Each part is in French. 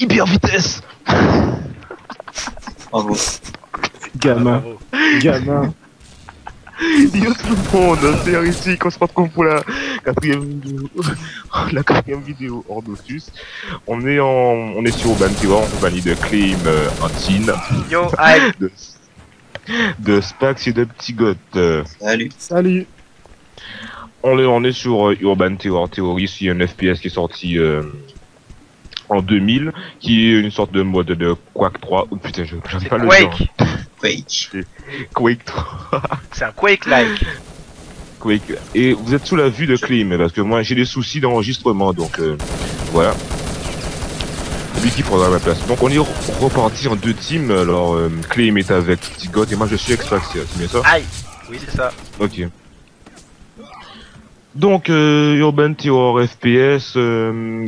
hyper vitesse. Bravo. Gamin, Bravo. gamin. Yo tout le monde, c'est Hérétique, on se retrouve pour la quatrième vidéo. La quatrième vidéo Ordotus. On est sur Urban Terror, en compagnie de Claim, Antine, Yo, aïe. de Spax et de Petit Goth. Salut. Salut. On est sur Urban Terror Terrorist, il y a un FPS qui est sorti en 2000, qui est une sorte de mode de Quake 3. Oh putain, j'arrive C'est pas à le dire. Quake. Quake. Quake 3. C'est un Quake-like. Quake. Et vous êtes sous la vue de Claim, parce que moi j'ai des soucis d'enregistrement, donc voilà. C'est lui qui prendra ma place. Donc on est reparti en deux teams, alors Claim est avec Petit Goth et moi je suis Extraxia, c'est bien ça? Aïe. Oui, c'est ça. Ok. Donc Urban Terror FPS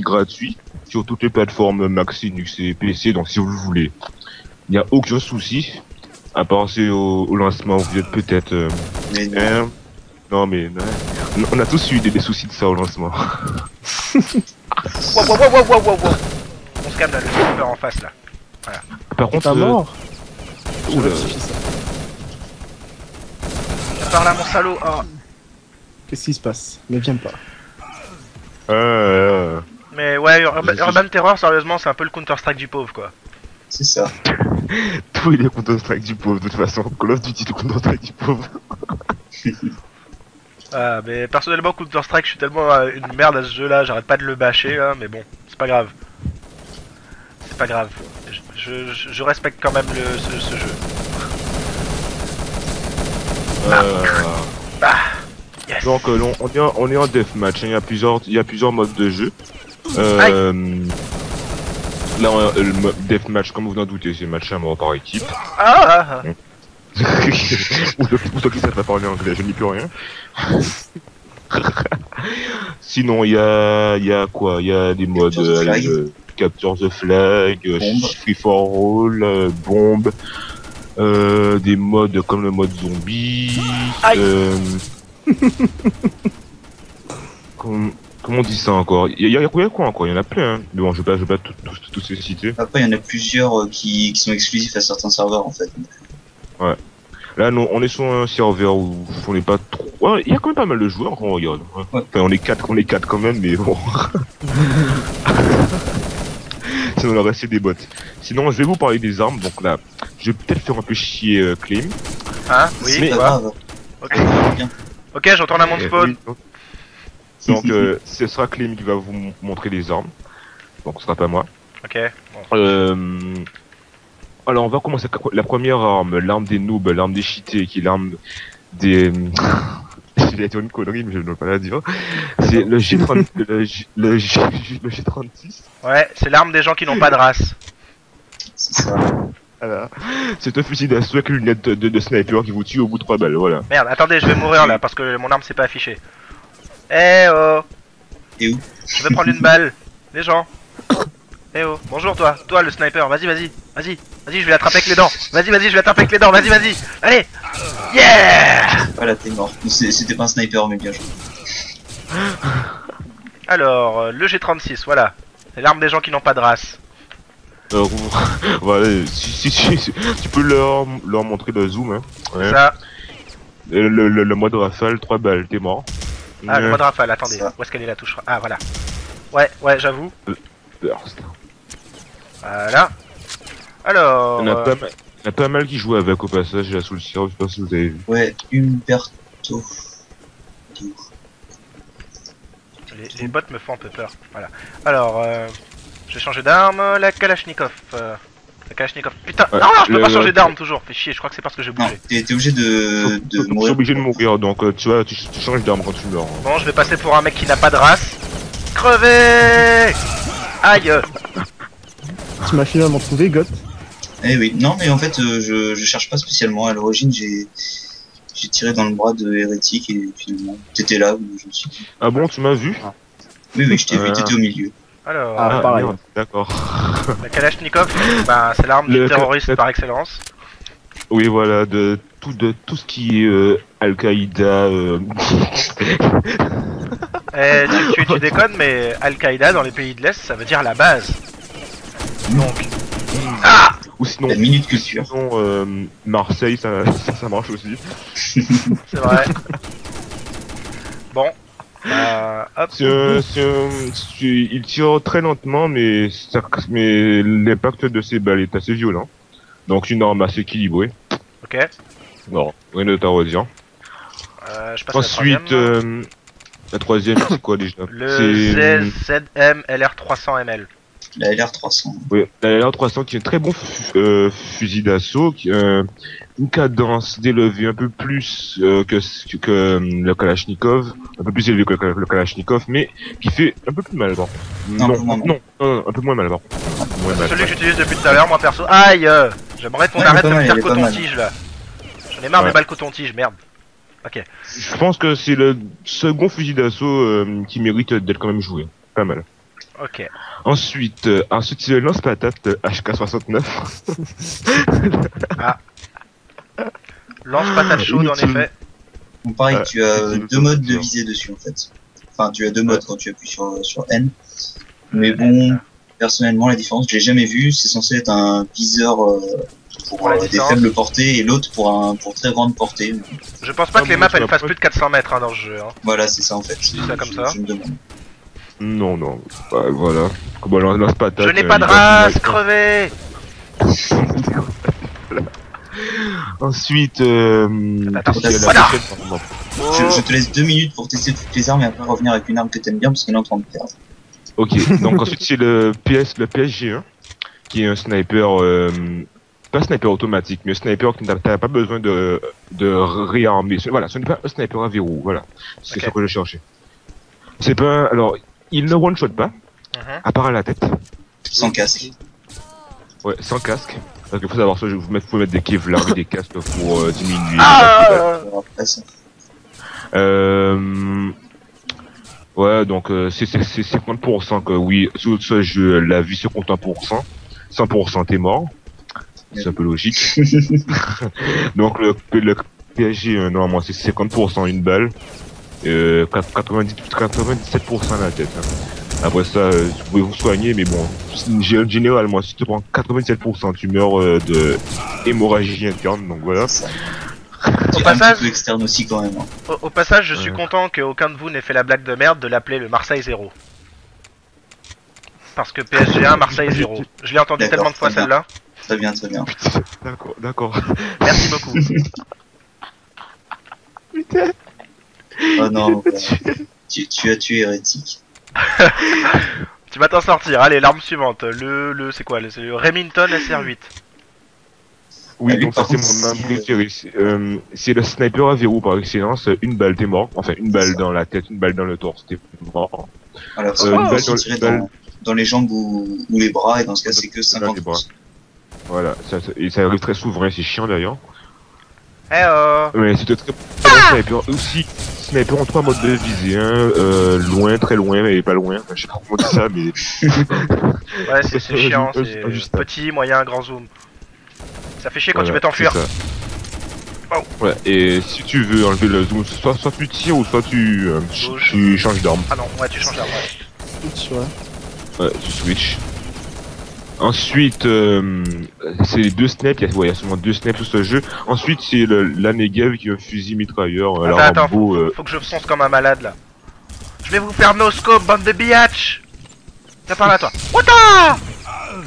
gratuit sur toutes les plateformes Mac, Linux et PC, donc si vous le voulez, il n'y a aucun souci. À part c'est au lancement, vous êtes peut-être... Mais non. non mais... on a tous eu des soucis de ça au lancement. Wow, wow, wow, wow, wow, wow. On se calme là, le sniper en face là. Par contre... T'es mort. oula. Viens par là, mon salaud. Oh. Qu'est-ce qui se passe? Ne viens pas. Mais ouais, Urban Terror, sérieusement, c'est un peu le Counter-Strike du pauvre quoi. C'est ça. Tout il est Counter-Strike du pauvre, de toute façon. Call of Duty, le Counter-Strike du pauvre. Ah, mais personnellement, Counter-Strike, je suis tellement une merde à ce jeu là, j'arrête pas de le bâcher là, mais bon, c'est pas grave. C'est pas grave. Je respecte quand même ce jeu. Yes. Donc on est en deathmatch, hein. Il y a plusieurs modes de jeu. Là, le mode deathmatch, comme vous vous en doutez, c'est match à mort par équipe. Ah, Ou toi qui sais pas parler anglais, je n'y peux rien. Sinon, il y a quoi? Il y a des modes Capture the flag. Capture the Flag, Bombe. Free for All, bombe, des modes comme le mode zombie. Aïe. Comment on dit ça encore? Il y a quoi encore? Il y en a plein, hein. Mais bon, je vais pas tous les citer. Après, il y en a plusieurs qui sont exclusifs à certains serveurs en fait. Là, non, on est sur un serveur où on n'est pas trop... Ouais, il y a quand même pas mal de joueurs quand on regarde. Ouais. Ouais. Enfin, on est quatre quand même, mais bon... Sinon, on aurait resté des bots. Sinon, je vais vous parler des armes, donc là, je vais peut-être faire un peu chier Claim. hein, oui, C'est mais- pas quoi. grave. Ok, Bien. ok, je retourne à mon spawn. Oui, donc, ce sera Claim qui va vous montrer les armes. Donc, ce sera pas moi. Ok, bon. Alors, on va commencer avec la première arme, l'arme des noobs, l'arme des cheatés, qui est l'arme des... Je vais dire une connerie, mais je ne veux pas la dire. C'est le G30... le G36. Ouais, c'est l'arme des gens qui n'ont pas de race. C'est ça. Voilà. C'est un fusil d'assaut avec une lunette de sniper qui vous tue au bout de 3 balles, voilà. Merde, attendez, je vais mourir là parce que mon arme s'est pas affichée. Eh oh, Et où? je vais prendre une balle. Les gens. Eh oh, bonjour toi le sniper, vas-y, je vais l'attraper avec les dents. Vas-y, je vais l'attraper avec les dents, vas-y. Allez. Yeah. Voilà, t'es mort. C'était pas un sniper, mais bien joué. Alors, le G36, voilà. C'est l'arme des gens qui n'ont pas de race. Alors, voilà, si, tu peux leur montrer le zoom, hein. Ouais. Ça. Le mode rafale, 3 balles, t'es mort. Ah, le mode rafale, attendez. Ça. Où est-ce qu'elle est la touche? Ah, voilà. Ouais, j'avoue. Burst. Voilà. Alors... Il y en a pas mal qui jouent avec au passage, là sous le sirop, je sais pas si vous avez vu. Ouais, Humberto. les bots me font un peu peur. Voilà. Alors, j'ai changé d'arme. La Kalachnikov. La Kalachnikov. Putain, Ouais, non, je peux pas le- changer d'arme toujours. Fais chier, je crois que c'est parce que j'ai Non, bougé. t'es obligé de Tu es mourir. obligé de mourir, donc tu vois, tu changes d'arme quand tu meurs. Bon, je vais passer pour un mec qui n'a pas de race. Crevez. Aïe. Tu m'as finalement trouvé, Goth. Eh oui, non, mais en fait, je cherche pas spécialement. À l'origine, j'ai tiré dans le bras de Hérétique et finalement, t'étais là où je me suis dit. Ah bon, tu m'as vu? Oui, je t'ai vu, t'étais au milieu. Alors, Ah, pareil. merde, d'accord. la Kalachnikov, bah, c'est l'arme du Le- terroriste par excellence. Oui, voilà, de tout ce qui est Al-Qaïda. Tu déconnes, mais Al-Qaïda dans les pays de l'Est, ça veut dire la base. Donc, Ou sinon, La minute culture. Marseille, ça marche aussi. c'est vrai. Bon. Hop. Il tire très lentement, mais l'impact de ses balles est assez violent. Donc une arme assez équilibrée. Ok. Non, rien de à redire. Je passe à la Ensuite, troisième. la troisième, c'est quoi déjà? Le ZM LR300 ML. La LR300. Oui, la LR300 qui est un très bon fusil d'assaut, qui a une cadence d'élevée un peu plus que le Kalachnikov, un peu plus élevé que le Kalachnikov, mais qui fait un peu plus mal par contre. Un peu moins mal. Non, un peu moins mal par contre. Un peu moins mal. Celui que j'utilise depuis tout à l'heure, moi perso. Aïe J'aimerais qu'on Ouais, arrête il est de pas me mal, faire il est pas mal. coton-tige là. J'en ai marre Ouais. des balles coton-tige, merde. Ok. Je pense que c'est le second fusil d'assaut qui mérite d'être quand même joué. Pas mal. Ok. Ensuite, c'est le lance-patate HK69. Lance patate chaude en Inutile. effet. Bon, pareil, Ouais, tu as c'est deux modes de sûr. visée dessus en fait. Enfin, tu as deux modes quand tu appuies sur N. Mais bon, personnellement, la différence, je l'ai jamais vu. C'est censé être un viseur pour la des distance. faibles portées et l'autre pour très grande portée. Je pense pas Ah que les bon, maps tu elles vas fassent pas- plus de 400 mètres hein, dans ce jeu. Hein. Voilà, c'est ça en fait. dis ça comme ça. Je me demande. Non, ouais, voilà. Bon, lance-patate. Je n'ai pas de il va- race, crevé. Ensuite, Attends, qu'est-ce qu'il y a là voilà. Pardon. Je te laisse 2 minutes pour tester toutes les armes et après revenir avec une arme que t'aimes bien parce qu'elle est en train de perdre. Ok, donc ensuite c'est le PSG1, qui est un sniper, pas sniper automatique, mais un sniper qui t'as pas besoin de réarmer. Voilà, ce n'est pas un sniper à verrou, voilà. C'est Ok. ça que je cherchais. C'est pas, alors, il ne one-shot pas, Mhm. à part à la tête. Sans casque. Ouais, sans casque. Parce qu'il faut savoir ça, faut mettre des kevlar et des casques pour diminuer. Alors après, ça. Ouais, donc c'est 50% que oui, sur ce jeu, la vie se compte 1%. 100% t'es mort. C'est un peu logique. Donc le PSG, normalement, c'est 50% une balle. 97% à la tête. Hein. Après ça, vous pouvez vous soigner, mais bon, généralement, si tu prends 97%, tu meurs de hémorragie interne, donc voilà. C'est ça. Au Un passage, petit peu externe aussi quand même. Hein. au passage, je suis Ouais. content qu'aucun de vous n'ait fait la blague de merde de l'appeler le Marseille 0. Parce que PSG 1, Marseille 0. Je l'ai entendu D'accord, tellement de fois très celle-là. Très bien, très bien. D'accord. Merci beaucoup. Putain. Oh non, voilà. tu as tué Hérétique. Tu vas t'en sortir. Allez, l'arme suivante. C'est quoi? C'est le Remington SR8. Oui, Ah, lui, donc ça par c'est contre, mon arme c'est- préférée. C'est le sniper à verrou par excellence. Une balle t'es mort. Enfin, une balle dans la tête, une balle dans le torse, t'es mort. Voilà, faut une balle aussi dans- tirer une balle- dans les jambes ou les bras et dans ce cas c'est que Dans les bras. 50%. Voilà, et ça arrive très souvent, c'est chiant d'ailleurs. Eh oh. Mais c'était très bon sniper. Aussi, sniper en 3 modes de visée, hein. Loin, très loin, mais pas loin. Enfin, je sais pas comment dire ça, mais Ouais, c'est chiant. Juste- C'est juste- petit, moyen, grand zoom. Ça fait chier quand tu voilà, veux t'enfuir. c'est ça. Oh. Ouais, et si tu veux enlever le zoom, soit tu tires ou soit tu Gauche. changes d'arme. Ah non, ouais, tu changes d'arme. Ouais. Switch, ouais. Ouais, tu switch. Ensuite, c'est les deux snipes, il y a seulement deux snipes sur ce jeu. Ensuite, c'est la Negev qui est un fusil mitrailleur. Attends, beau, faut que je fonce comme un malade là. Je vais vous faire no scope, bande de biatch. Viens par là, toi. Wata.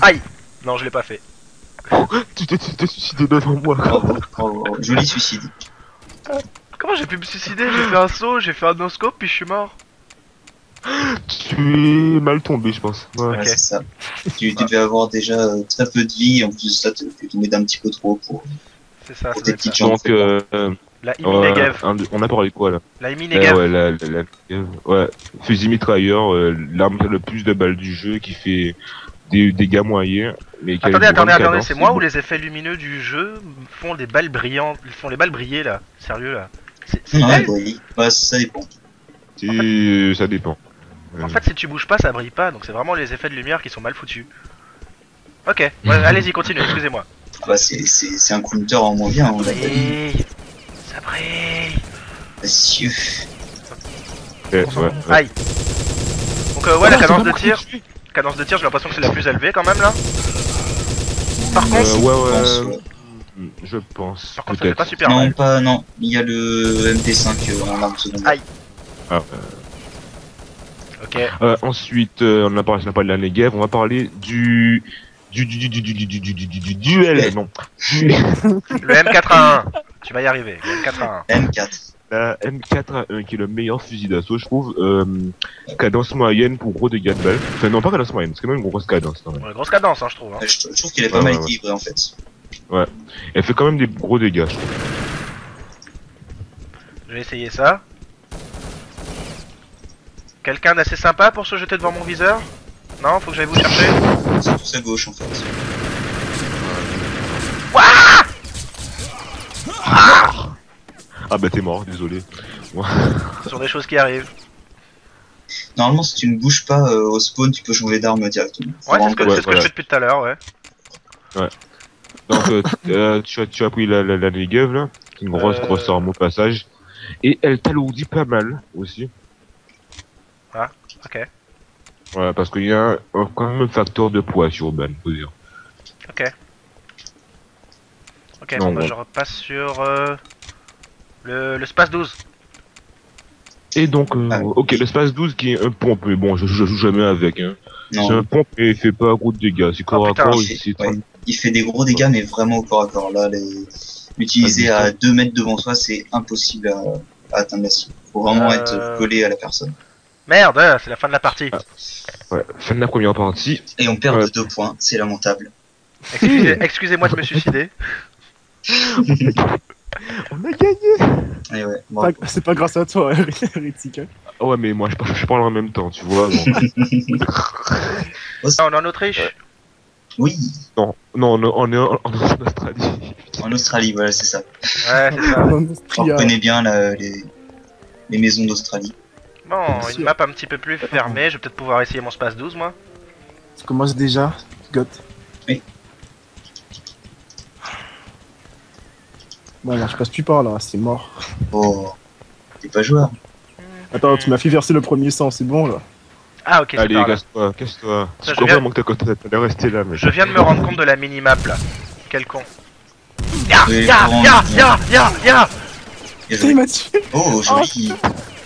Aïe. Non, je l'ai pas fait. Tu t'es suicidé devant moi. Bravo, bravo. Joli suicide. Comment j'ai pu me suicider? J'ai fait un saut, j'ai fait un no scope, puis je suis mort. Tu es mal tombé, je pense. Ouais. Voilà, Ok. c'est ça. Tu devais avoir déjà très peu de vie, en plus de ça, tu tombé d'un petit peu trop pour C'est ça, ça tes doit être petites ça. jambes. Donc, La Imi Negev. on a parlé de quoi là? La Imi Negev. Ouais, ouais, fusil mitrailleur, l'arme qui a le plus de balles du jeu, qui fait des dégâts moyens. Mais qui a une grande Attendez, cadence. c'est moi ou les effets lumineux du jeu font des balles brillantes, font les balles briller là? Sérieux là? C'est Non, elle oui, bah, ça dépend. Ça dépend. En fait, si tu bouges pas, ça brille pas, donc c'est vraiment les effets de lumière qui sont mal foutus. Ok, ouais, allez-y, continue, excusez-moi. Bah, c'est un counter en moins bien, on l'a pas dit. Brille. Ça brille. Monsieur. Ouais. Aïe. Donc ouais, la cadence de tir. Cadence de tir, j'ai l'impression que c'est la plus élevée quand même là. Par contre, Ouais, pense, ouais. ouais. Je pense. par contre ça fait pas Peut-être. super Non, mal. pas, non. Il y a le MP5 en arme secondaire. Aïe. Ah, Ok. ensuite, on a parlé de la Negev, on va parler du duel, non. Le M81. Tu vas y arriver. Le M81. M4. La M4A1 qui est le meilleur fusil d'assaut, je trouve. Cadence moyenne pour gros dégâts de balle. Enfin, non, pas cadence moyenne, c'est quand même une grosse cadence. Quand même. Ouais, grosse cadence, hein, je trouve. Hein. Je trouve qu'il est pas Ouais, mal ouais, ouais. équilibré en fait. Elle fait quand même des gros dégâts, je trouve. Je vais essayer ça. Quelqu'un d'assez sympa pour se jeter devant mon viseur? Non, faut que j'aille vous chercher. C'est tout à gauche en fait. Ah bah t'es mort, désolé. Ce sont des choses qui arrivent. Normalement, si tu ne bouges pas au spawn, tu peux changer d'arme directement. Faut Ouais, c'est vraiment ce que, pas- Ouais, c'est ce que voilà. je fais depuis tout à l'heure, ouais. Donc tu as pris la Negev là, c'est une grosse arme au passage. Et elle t'alourdit pas mal aussi. Ok. Voilà, parce qu'il y a quand même un facteur de poids sur Urban, faut dire. Ok. Ok, Non, bon, bah, bon. je repasse sur le Space 12. Et donc, Ah, ok, l'espace 12 qui est un pompe, mais bon, je joue jamais avec, hein. C'est un Non, pompe et il fait pas gros de dégâts. C'est corps à putain, corps, il fait- c'est ouais. Il fait des gros dégâts, mais vraiment au corps à corps. Là, l'utiliser Ah, à 2 mètres devant toi, c'est impossible à atteindre la cible. Faut vraiment être collé à la personne. Merde, c'est la fin de la partie. Ouais, fin de la première partie. Et on perd Ouais. de 2 points, c'est lamentable. Excusez-moi de me suicider. On a gagné! Et ouais, bon. C'est pas grâce à toi, Hérétique. Hein. Ah ouais, mais moi je parle en même temps, tu vois. Donc... Ah, on est en Autriche. Oui, non, on est en Australie. en Australie, voilà, c'est ça. Ouais, c'est ça. En On Austria. connaît bien les maisons d'Australie. Bon, Bien une sûr. map un petit peu plus fermée. Je vais peut-être pouvoir essayer mon Space 12, moi. Tu commences déjà, Got. Oui. Bon, alors, je passe plus par là, c'est mort. Oh, t'es pas joueur. Attends, tu m'as fait verser le premier sang, c'est bon là. Ah, ok, c'est Allez, par là. casse-toi. Ça, Je je crois viens- vraiment que t'allais rester là, mais. Je viens de me rendre compte de la minimap là. Quel con. Ya, Oui, ya, vraiment, ya, bien. ya, ya, ya. Bien Il joué. m'a tué. Oh, joli.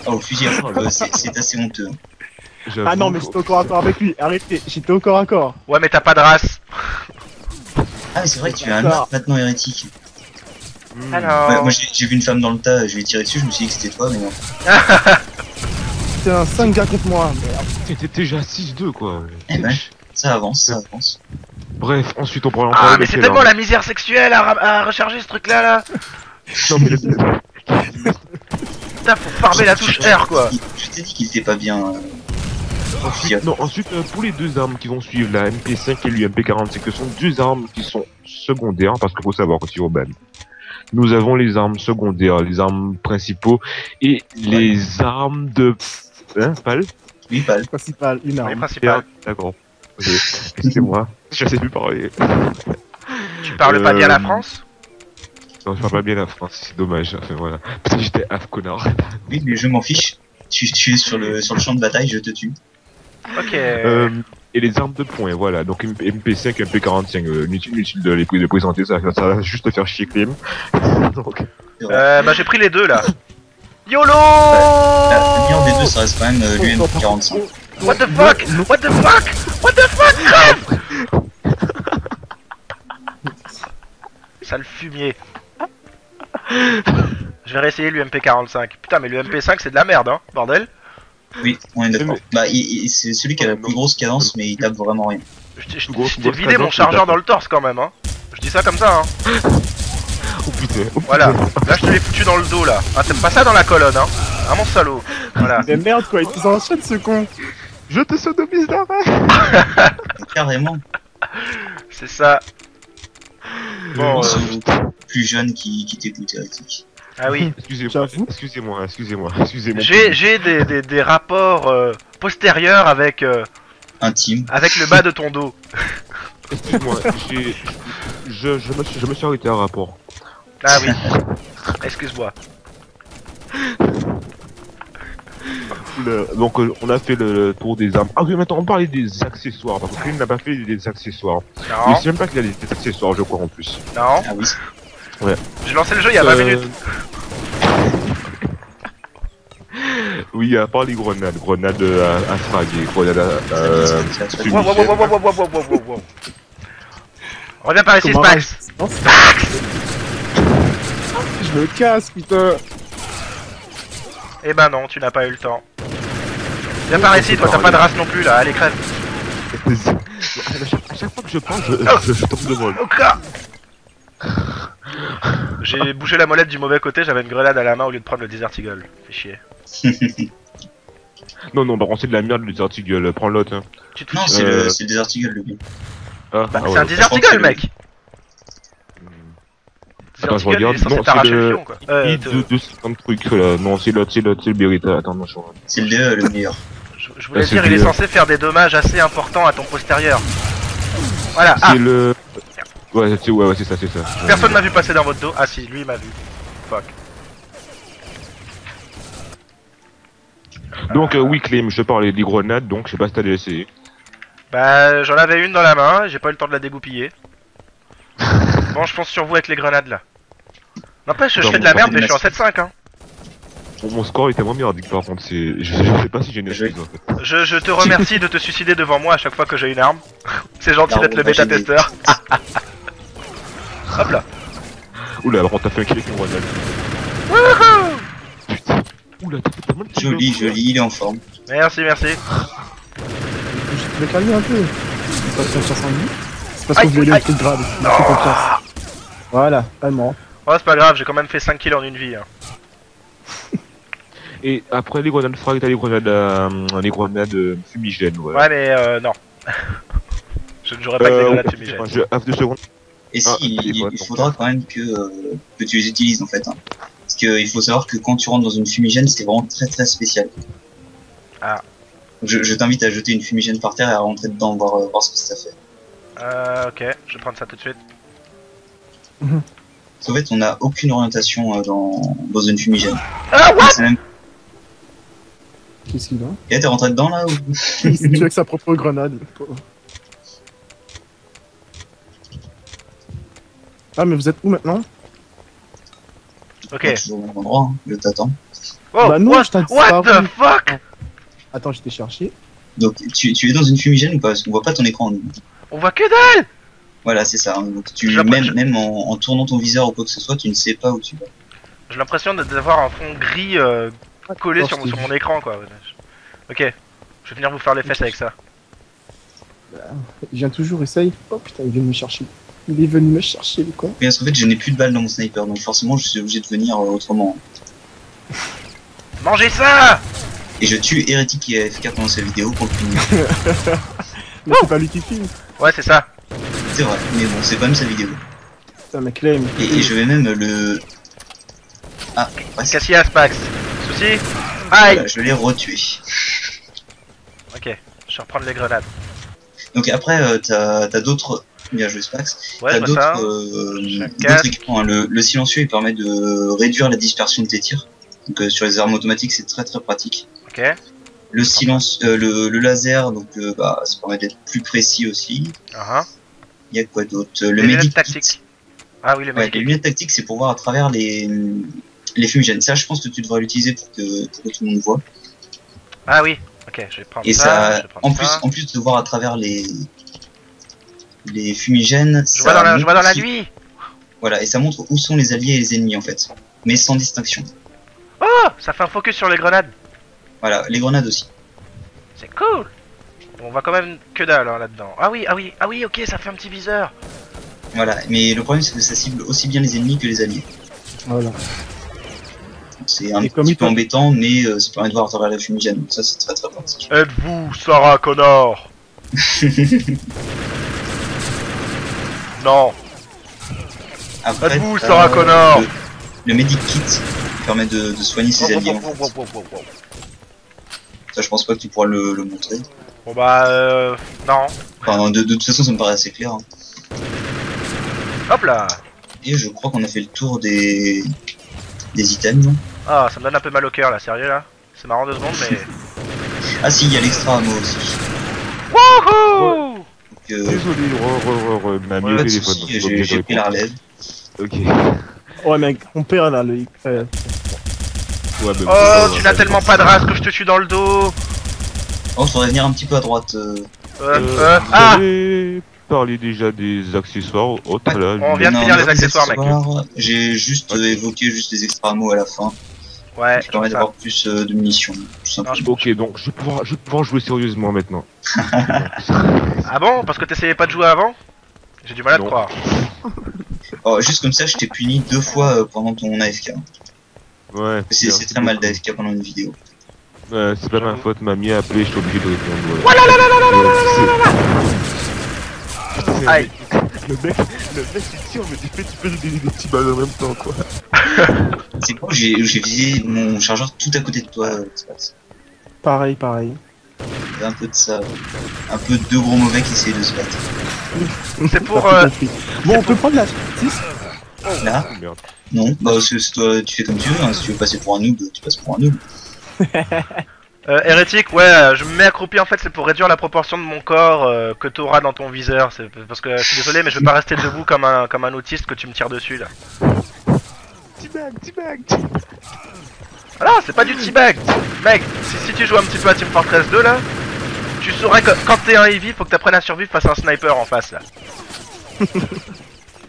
Oh, fusil à pompe, c'est assez honteux. J'avoue. Ah non, mais j'étais au corps à corps avec lui, arrêtez, j'étais au corps à corps. Ouais, mais t'as pas de race. Ah, mais c'est vrai que tu as un arc maintenant hérétique. Hmm. Alors. Ouais, moi j'ai vu une femme dans le tas, je lui ai tiré dessus, je me suis dit que c'était toi, mais non. C'était un 5 gars contre moi, merde. T'étais déjà 6-2 quoi. Eh ben. Ça avance, ça avance. Bref, ensuite on pourra en Ah, parler mais de c'est quelle tellement arme. la misère sexuelle à recharger ce truc là là. Non, mais Putain, faut farmer la touche R quoi. Je t'ai dit qu'il était pas bien. ensuite, pour les deux armes qui vont suivre, la MP5 et l'UMP40, ce sont deux armes qui sont secondaires, parce qu'il faut savoir que sur Urban, nous avons les armes secondaires, les armes principaux, et les armes de... Hein, Pal? Oui, pas. Principal, une Oui, arme. principal. D'accord. Ok, excusez-moi, je sais plus parler. Tu parles pas bien la France? Non, je parle pas bien la France, c'est dommage. Enfin voilà. Putain, j'étais half connard. Oui, mais je m'en fiche. Tu es sur le champ de bataille, je te tue. Ok. Et les armes de poing, voilà. Donc MP5 et MP45, inutile de les présenter, ça va juste faire chier Clem. Donc, Bah j'ai pris les deux là. YOLO! La meilleure des deux, ça reste quand même l'UM45. What the fuck? What the fuck? What the fuck? Crève! Sale fumier. Je vais réessayer l'UMP45. Putain, mais l'UMP5 c'est de la merde, hein, bordel. Oui, on est d'accord. Mais- Bah, c'est celui qui a la plus grosse cadence, mais il tape vraiment rien. Je Grosse- t'ai grosse vidé mon cadence, chargeur peut-être. dans le torse quand même, hein. Je dis ça comme ça, hein. oh putain. Voilà. Là, je te l'ai foutu dans le dos, là. Ah, t'aimes pas ça dans la colonne, hein. Ah, mon salaud. Voilà. Mais merde quoi, il nous enchaîne ce con. Je te sodomise d'arrêt. Carrément. C'est ça. Bon, C'est plus jeune qui t'écoute, hérétique. ah oui. J'avoue. Excusez-moi. J'ai des rapports postérieurs avec Intime. le bas de ton dos. Excuse-moi, je me suis arrêté à un rapport. Ah oui. Excuse-moi. Donc on a fait le tour des armes. Ah oui, maintenant on parlait des accessoires. Parce que Clean n'a pas fait des accessoires. Non, Je sais même pas qu'il a des accessoires, je crois en plus. non. Ah oui. J'ai lancé le jeu il y a 20 minutes. Oui, à part les grenades, grenades à fraguer, grenades à C'est Wow, wow, wow, wow, wow, wow, wow, wow, wow, wow. Reviens par ici, Comment Spax. Je me casse, putain. Eh ben non, tu n'as pas eu le temps. Viens par ici, toi t'as pas de race non plus là, allez crève. à chaque fois que je pense, je tombe de vol. Au cas. J'ai bougé la molette du mauvais côté, j'avais une grenade à la main au lieu de prendre le Desert Eagle. Fais chier. Non, non, par contre c'est de la merde le Desert Eagle, prends l'autre. Hein. Tu te Non, fous. c'est le Desert Eagle, le bien. Ah, Bah, ah c'est un ouais. Desert je crois Eagle, que mec. Attends, je Desert Eagle, regarde. il est censé Non, t'arracher c'est le le- fion, quoi. Et deux trucs là. Non, c'est l'autre, c'est le Beretta. Attends, non, je vois. C'est le DE le meilleur. Je voulais Ah, c'est dire, il est le- censé faire des dommages assez importants à ton postérieur. Voilà, ah, C'est le. Ouais, c'est ça, c'est ça. personne m'a vu passer dans votre dos. Ah si, lui il m'a vu. Fuck. Donc, oui, Clem, je te parlais des grenades, donc je sais pas si t'as déjà essayé. Bah, j'en avais une dans la main, j'ai pas eu le temps de la dégoupiller. Bon, je pense sur vous avec les grenades là. N'empêche, je Dans fais de mon la merde, mais premier je suis en 7-5 hein. Mon score était vraiment merdique par contre, je sais pas si j'ai une excuse en fait. Je te remercie de te suicider devant moi à chaque fois que j'ai une arme. C'est gentil Alors, d'être le moi, j'ai des- bêta-testeur. Hop là. Oula, alors on t'a fait un kill avec une grenade. Putain. Oula, t'as fait pas mal de kills, Joli, hein. joli, il est en forme. Merci, merci. Je vais calmer un peu. C'est pas confiance en lui. C'est parce Aïe, que vous voulez aïe. un truc grave. Il a fait confiance. Voilà, calmement. Oh, c'est pas grave, j'ai quand même fait 5 kills en une vie. Hein. Et après les grenades frag, t'as les grenades fumigènes, ouais. Ouais, mais non. Je ne jouerai pas avec des grenades fumigènes. Je 2 secondes. Et si, Ah, il téléphone, il faudra quand même que tu les utilises en fait. Hein. Parce qu'il faut savoir que quand tu rentres dans une fumigène, c'est vraiment très très spécial. Ah. Je t'invite à jeter une fumigène par terre et à rentrer dedans, voir ce que ça fait. Ok, je vais prendre ça tout de suite. Parce qu'en fait, on n'a aucune orientation dans une fumigène. Ah, what? C'est même... Qu'est-ce qu'il a Et t'es rentré dedans là ou... Il s'est tué avec sa propre grenade. Ah, mais vous êtes où maintenant? Ok. Toujours au même endroit, hein. Je t'attends. Oh, Bah non, what, je t'ai what the disparu. fuck? Attends, je t'ai cherché. Donc tu es dans une fumigène ou pas? Parce qu'on voit pas ton écran. Nous. On voit que dalle! Voilà, c'est ça. Hein. Donc Je l'approche. même en tournant ton viseur ou quoi que ce soit, tu ne sais pas où tu vas. J'ai l'impression d'avoir un fond gris collé Attends, sur je t'ai mon vu. écran quoi. Ok, je vais venir vous faire les fesses avec ça. Il vient toujours, essaye. Oh putain, il vient me chercher. Il est venu me chercher, quoi. Mais parce qu'en fait, je n'ai plus de balles dans mon sniper, donc forcément, je suis obligé de venir autrement. Mangez ça! Et je tue Hérétique et AFK pendant cette vidéo pour le punir. Mais c'est pas lui qui filme. Ouais, c'est ça. C'est vrai, mais bon, c'est quand même sa vidéo. Putain, mec, là, Et je vais même le... Ah, presque. Cassias, Max. Souci? Aïe! Voilà, je l'ai retué. Ok, je vais reprendre les grenades. Donc après, t'as d'autres... Bien joué, Spax. Ouais, T'as je vois ça. d'autres casque. équipements. Hein. Le silencieux, il permet de réduire la dispersion de tes tirs. Donc sur les armes automatiques, c'est très très pratique. Ok. Le silence, le laser, donc bah, ça permet d'être plus précis aussi. Il y a quoi d'autre? Le Les lunettes medic tactiques. kit. Ah oui, le Ouais, mec. les lunettes tactiques, c'est pour voir à travers les fumigènes. Ça, je pense que tu devrais l'utiliser pour que tout le monde voit. Ah oui. Ok, je vais prendre Et ça. ça, je vais prendre ça. en plus de voir à travers les fumigènes, Je vois dans la, je vois dans la aussi- nuit. Voilà, et ça montre où sont les alliés et les ennemis en fait, mais sans distinction. Oh, ça fait un focus sur les grenades. Voilà, les grenades aussi. C'est cool. On voit quand même que dalle hein, là-dedans. Ah oui, ah oui, ah oui, ok, ça fait un petit viseur. Voilà, mais le problème c'est que ça cible aussi bien les ennemis que les alliés. Voilà. C'est un Et comme petit il peu peut- embêtant, mais ça permet de voir à travers la fumigène, donc ça c'est très très pratique. Êtes-vous Sarah Connor? Non. Après, Êtes-vous t'as, Sarah Connor? le medic kit permet de soigner ses alliés. En fait. Ça, je pense pas que tu pourras le montrer. Bon bah non. Enfin, de toute façon, ça me paraît assez clair. Hein. Hop là. Et je crois qu'on a fait le tour des items. Non Ah, ça me donne un peu mal au cœur là, sérieux là. C'est marrant 2 secondes mais Ah si, il y a l'extra ammo aussi. Wouhou! Donc, euh, Désolé, m'a mis pas au de téléphone. soucis, donc je suis obligé j'ai de pris la relève. répondre. Ok. Ouais, mec, on perd là, le. Ouais, bah, Oh, tu n'as tellement pas de race que je te tue dans le dos. Oh, faudrait venir un petit peu à droite. Vous Ah! avez parlé déjà des accessoires autres là. On vient de Non, finir les pas accessoires, mec. J'ai juste Ok. évoqué juste les extra ammo à la fin. Ouais, Qui je vois permet ça. d'avoir plus de munitions, tout simplement. Ok, donc je vais pouvoir jouer sérieusement maintenant. Ah bon? Parce que t'essayais pas de jouer avant? J'ai du mal à te Non. croire. Oh, juste comme ça, je t'ai puni 2 fois pendant ton AFK. Ouais. C'est très mal d'AFK pendant une vidéo. Ouais, c'est pas ma J'avoue. faute, mamie a appelé, j'étais obligé de répondre. Voilà. Aïe. Le mec il tire, mais tu fais des petits balles en même temps quoi. C'est quoi, j'ai visé mon chargeur tout à côté de toi, Spax. Pareil, pareil. Il y a un peu de ça. Un peu deux gros mauvais qui essayent de se battre. C'est pour. T'as tout compris. Bon, on peut prendre la 6. Là, Oh merde. non, bah c'est toi, tu fais comme tu veux, hein. Si tu veux passer pour un noob, tu passes pour un noob. Hérétique, ouais, je me mets accroupi en fait, c'est pour réduire la proportion de mon corps que t'auras dans ton viseur. C'est parce que je suis désolé, mais je vais pas rester debout comme un autiste que tu me tires dessus là. T-bag. Voilà, c'est pas du teabag. Mec, si tu joues un petit peu à Team Fortress 2 là, tu saurais que quand t'es un heavy, faut que t'apprennes à survivre face à un sniper en face là.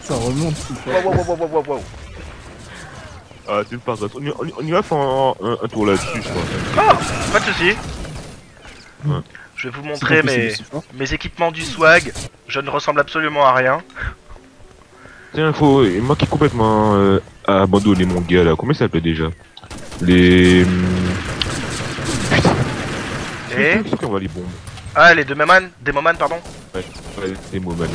Ça remonte. Wow. Ah, tu me parles d'autre. On y va faire un tour là-dessus, je crois. Ah, pas de soucis. Ouais. Je vais vous montrer mes équipements du swag. Je ne ressemble absolument à rien. Tiens, moi qui ai complètement abandonné mon gars là, comment ça s'appelait déjà? Les. Et C'est qu'on va les bombes. ah, les deux Demoman, pardon. Ouais, les moments, ouais.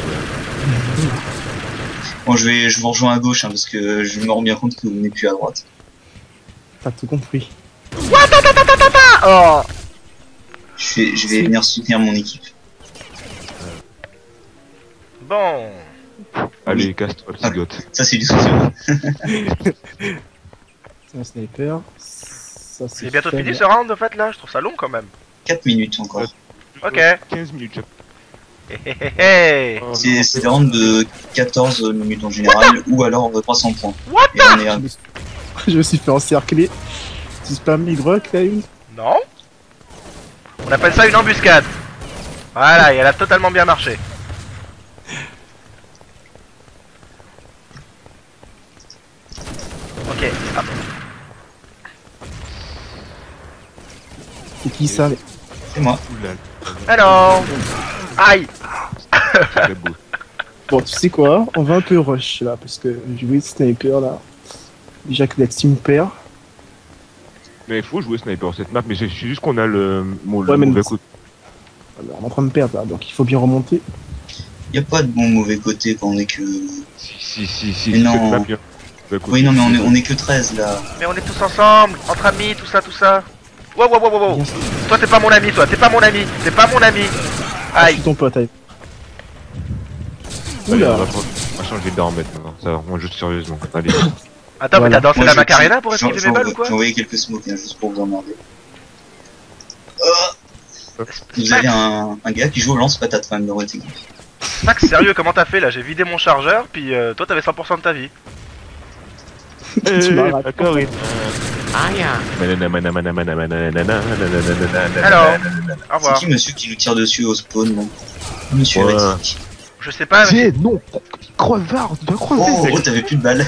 Bon, je vous rejoins à gauche, hein, parce que je me rends bien compte que vous n'êtes plus à droite. T'as tout compris. Oh, Je vais venir soutenir mon équipe. bon. Allez, casse-toi, petit goth. Ça, c'est du soutien. C'est un sniper. Ça, C'est bientôt faible. fini ce round en fait là. Je trouve ça long quand même. 4 minutes encore. Ok. 15 minutes chaque. Hé hé hé. Oh, C'est des rounds de 14 minutes en général, ou alors 300 points. What Et on est à... Je me suis fait encercler. Tu spam l'hydroc là une. Non. On appelle ça une embuscade. Voilà, et elle a totalement bien marché. Ok. Ah. C'est qui ça? C'est moi. Oulala, Alors. Aïe. c'est très beau. Bon, tu sais quoi? On va un peu rush là, parce que jouer sniper là. Déjà que la team perd. Mais il faut jouer sniper cette map, mais c'est juste qu'on a le Ouais, mais mauvais côté. Alors, on est en train de perdre là, donc il faut bien remonter. Y a pas de bon mauvais côté quand on est que... Si, Mais non. cette map, bien. Mauvais côté. Oui, non, mais on est que 13 là. Mais on est tous ensemble, entre amis, tout ça, tout ça. Wow. Bien sûr. Toi t'es pas mon ami, toi, t'es pas mon ami, t'es pas mon ami. Je Aïe. suis ton pote, allez. Allez, Oula. on va changer d'arme maintenant. Ça va, on joue sérieusement. Allez. Attends, mais Voilà. t'as dansé Moi, la je- Macarena pour j'ai- esquiver mes balles ou quoi? J'ai envoyé quelques smokes, hein, juste pour vous emmerder. Vous Max, avez un gars qui joue au lance-patate quand même dans votre équipe. Max, sérieux, comment t'as fait là? J'ai vidé mon chargeur, puis toi t'avais 100% de ta vie. Tu m'as raté. D'accord, Alors, au C'est revoir. qui monsieur qui nous tire dessus au spawn, bon Monsieur Ouais. Hérétique. Je sais pas, mais Tiens, non, crevard, tu dois crever. Oh, t'avais plus de balles.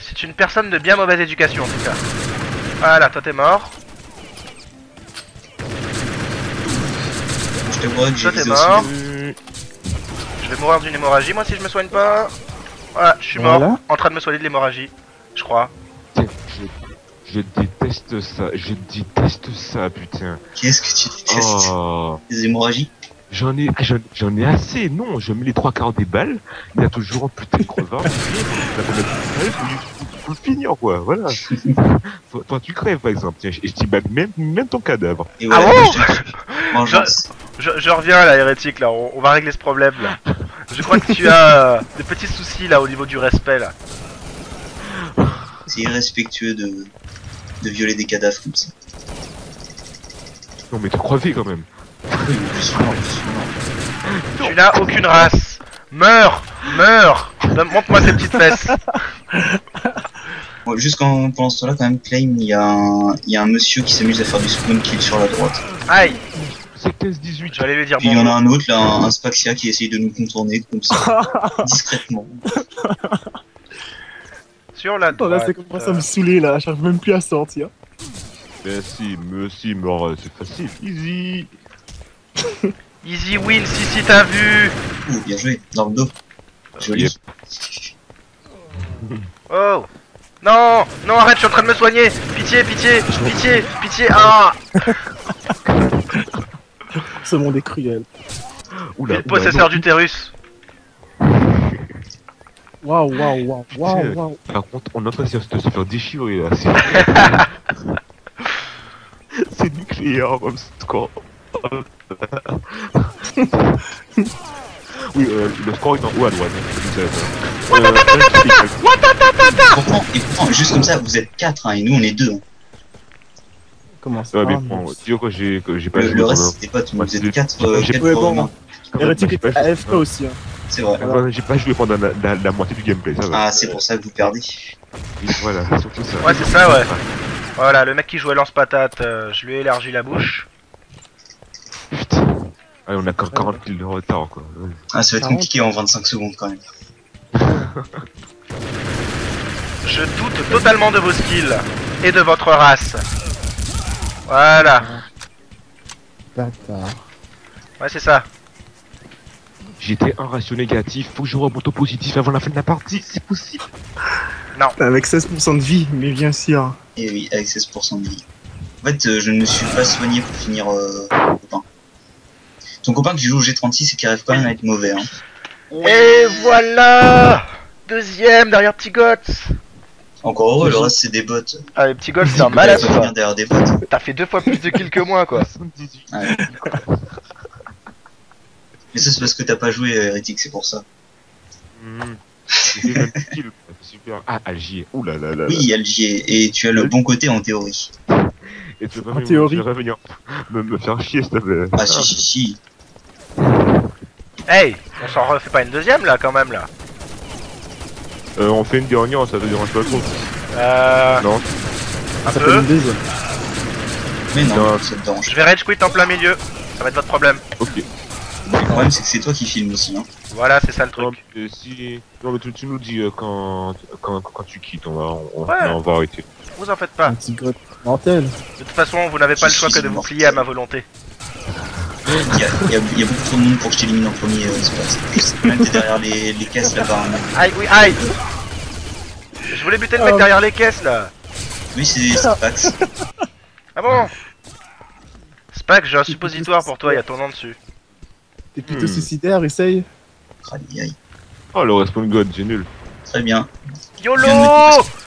c'est une personne de bien mauvaise éducation en tout cas. Voilà, toi t'es mort. Je t'avouerais que j'ai Toi, t'es visé mort. aussi. Je vais mourir d'une hémorragie moi si je me soigne pas. Voilà, je suis mort, Voilà. en train de me soigner de l'hémorragie, je crois. Tiens, je déteste ça, putain. Qu'est-ce que tu détestes? Oh, Des hémorragies? j'en ai assez, non, je mets les 3 quarts des balles, il y a toujours un putain de crevard, faut le finir, quoi, voilà. Toi, tu crèves, par exemple, tiens, et je t'y bats même ton cadavre. Et voilà, Ah bon moi, je te dis, vengeance. Je reviens là, hérétique, là, on va régler ce problème là. Je crois que tu as des petits soucis là au niveau du respect là. C'est irrespectueux de violer des cadavres comme ça. Non mais t'es crevé quand même. Oui, mais je suis mort, je suis mort. Tu n'as aucune race. Meurs, meurs. Montre-moi tes petites fesses. Bon, juste pendant ce temps-là, quand même, Claim, il y a un monsieur qui s'amuse à faire du spawn kill sur la droite. Aïe. C'est 15-18. J'allais lui dire Puis il y en a bonjour. un autre, là, un Spaxia qui essaye de nous contourner comme ça, discrètement. Sur la Oh, là, droite. ça commence à me saouler là, j'arrive même plus à sortir. Merci, mort, c'est facile. Easy. Easy win, si t'as vu. Ouh, bien joué, dans le dos. Joli. Yep. Oh. Non, non, arrête, je suis en train de me soigner. Pitié, pitié, pitié, pitié. Ah. Ce monde est cruel. Oula, Le possesseur d'utérus. Waouh, waouh, waouh, waouh, waouh. Par contre, on est en train de se faire déchirer là. C'est nucléaire comme score. Oui, le score est en haut à droite. Pourtant, juste comme ça, vous êtes 4 hein, et nous on est 2. Hein. Comment ça Ouais, mais va, bon, mais- dis que j'ai pas Le joué. reste pendant- c'était pas tout, Ouais, vous êtes c'est- 4 j'ai- Ouais, bon. humains. Hérétique J'ai était pas- AFK aussi. Hein. C'est vrai. J'ai pas joué pendant la moitié du gameplay, ça va. Ah, c'est pour ça que vous perdez. Oui, voilà, surtout ça. Ouais, c'est ça, ouais. Voilà, le mec qui jouait lance-patate, je lui ai élargi la bouche. Putain. Allez, on a encore 40 kills de retard, quoi. Ouais. Ah, ça va être 40. compliqué en 25 secondes quand même. Je doute totalement de vos skills et de votre race. Voilà. Bâtard. Ouais, c'est ça. J'étais un ratio négatif, faut que je remonte au positif avant la fin de la partie, c'est possible. Avec 16% de vie, mais bien sûr. Et oui, avec 16% de vie. En fait, je ne me suis pas soigné pour finir mon copain. Ton copain qui joue au G36 et qui arrive quand même à être mauvais. Hein. Et voilà. Deuxième derrière Petit Goth. Encore heureux, le reste c'est des bots. Ah, les Petit Goth, c'est un Tu peux malade, pas quoi. finir derrière des bots. T'as fait 2 fois plus de kills que moi, quoi. 78. Ouais. Mais ça c'est parce que t'as pas joué Hérétique, c'est pour ça. J'ai 20 kills, super. Ah, Algier, oulala. Oui, LG, et tu as le bon côté en théorie. Et tu vas En pas théorie. tu vas venir me faire chier, s'il te plaît. Ah si, si, si. Hey, on s'en refait pas une deuxième, là, quand même, là. On fait une dernière, ça te dérange pas trop. Non. Un Ça fait peu. une deuxième. Mais non, Non. ça te dérange. Je vais rage quit en plein milieu. Ça va être votre problème. Ok. Le problème c'est que c'est toi qui filmes aussi. Hein. Voilà, c'est ça le Non, truc. mais si... non, mais tu nous dis quand tu quittes, Ouais. on va arrêter. Vous en faites pas. Un petit grotte mortel. De toute façon, vous n'avez pas le choix que de vous plier à ma volonté. Il y a beaucoup trop de monde pour que je t'élimine en premier, c'est pas même t'es derrière les caisses là-bas. Hein. Aïe, oui, aïe. Je voulais buter le mec Oh. derrière les caisses, là. Oui, c'est Pax. Ah bon? Spack, j'ai un suppositoire pour toi, il y a ton nom dessus. T'es plutôt suicidaire, essaye. Aïe, aïe. Oh, le respawn god, j'ai nul. Très bien. YOLO!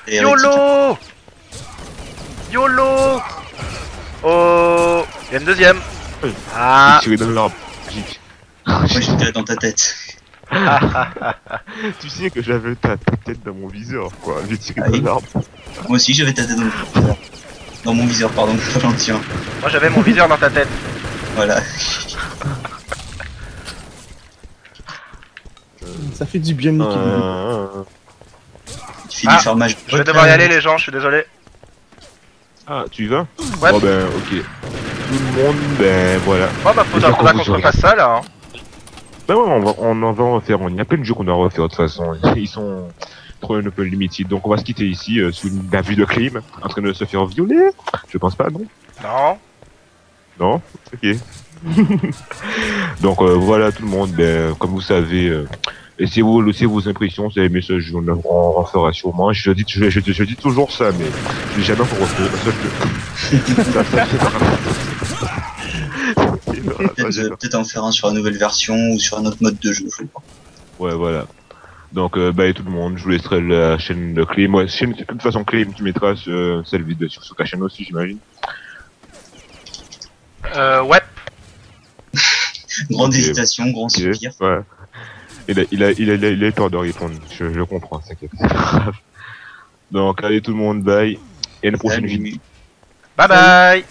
Et YOLO! YOLO! Oh! Il y a une deuxième. Oui. Ah! J'ai tiré dans l'arbre. Magique. Moi, je tirais dans ta tête. Tu sais que j'avais ta tête dans mon viseur, quoi. J'ai tiré Ah oui. dans l'arbre. Moi aussi, j'avais ta tête dans mon viseur. Dans mon viseur, pardon, pas dans le tien. Moi j'avais mon viseur dans ta tête. Voilà. Ça fait du bien de niquer le Tu fais Ah, du farmage. Je vais devoir y aller, les gens, je suis désolé. Ah, tu y vas? Ouais. Bon ben, ok. Tout le monde, ben voilà. Bon bah J'espère faudra qu'on qu'on se vous refasse ça là. Hein. Ben ouais, on en va en refaire. Il y a plein de jeux qu'on doit refaire de toute façon. Ils sont trop un peu limited. Donc on va se quitter ici sous la vue de Clim, en train de se faire violer. Je pense pas, non? Non. Non? Ok. Donc voilà tout le monde, ben, comme vous savez, laissez vos impressions, si vous avez aimé ce jeu, on refera sûrement. Je dis toujours ça, mais je l'ai jamais encore refait. Peut-être en faire un sur la nouvelle version ou sur un autre mode de jeu, je sais pas. Ouais, voilà. Donc, bye tout le monde, je vous laisserai la chaîne de Clim. Ouais, de toute façon, Clim, tu mettras celle vidéo sur ta chaîne aussi, j'imagine. Ouais. Grande Ok. hésitation, grand Ok, soupir. ouais. Il a peur de répondre, je comprends, t'inquiète. Donc, allez tout le monde, bye. Et à la prochaine vidéo. Salut. Bye bye.